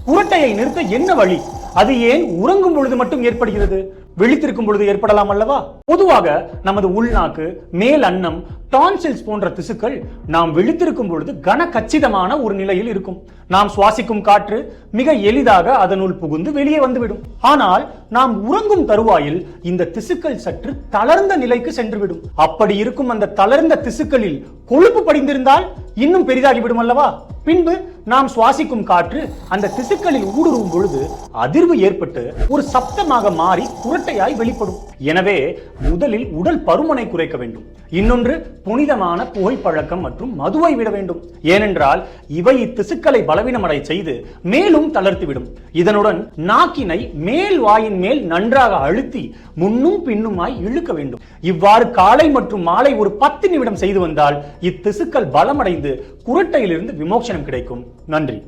குரட்டையை நிறுத்த என்ன வழி? அது ஏன் உறங்கும் பொழுது மட்டும் ஏற்படுகிறது? விழித்திருக்கும் பொழுது ஏற்படலாம் அல்லவா? பொதுவாக நமது உள்நாக்கு, மேல் அன்னம், டான்சில்ஸ் போன்ற திசுக்கள் நாம் விழித்திருக்கும் பொழுது கன கச்சிதமான ஒரு நிலையில் இருக்கும். நாம் சுவாசிக்கும் காற்று மிக எளிதாக அதனுள் புகுந்து வெளியே வந்துவிடும். ஆனால் நாம் உறங்கும் தருவாயில் இந்த திசுக்கள் சற்று தளர்ந்த நிலைக்கு சென்றுவிடும். அப்படி இருக்கும் அந்த தளர்ந்த திசுக்களில் கொழுப்பு படிந்திருந்தால் இன்னும் பெரிதாகிவிடும் அல்லவா? பின்பு நாம் சுவாசிக்கும் காற்று அந்த திசுக்களில் ஊடுருவும் பொழுது அதிர்வு ஏற்பட்டு ஒரு சப்தமாக மாறி குரட்டையாய் வெளிப்படும். எனவே முதலில் உடல் பருமனை குறைக்க வேண்டும். இன்னொன்று, புனிதமான புகைப்பழக்கம் மற்றும் மதுவை விட வேண்டும். ஏனென்றால் இவை இத்திசுக்களை பலவீனமடை செய்து மேலும் தளர்த்திவிடும். இதனுடன் நாக்கினை மேல் வாயின் மேல் நன்றாக அழுத்தி முன்னும் பின்னுமாய் இழுக்க வேண்டும். இவ்வாறு காலை மற்றும் மாலை ஒரு 10 நிமிடம் செய்து வந்தால் இத்திசுக்கள் பலமடைந்து குரட்டையிலிருந்து விமோசனம் கிடைக்கும். நன்றி.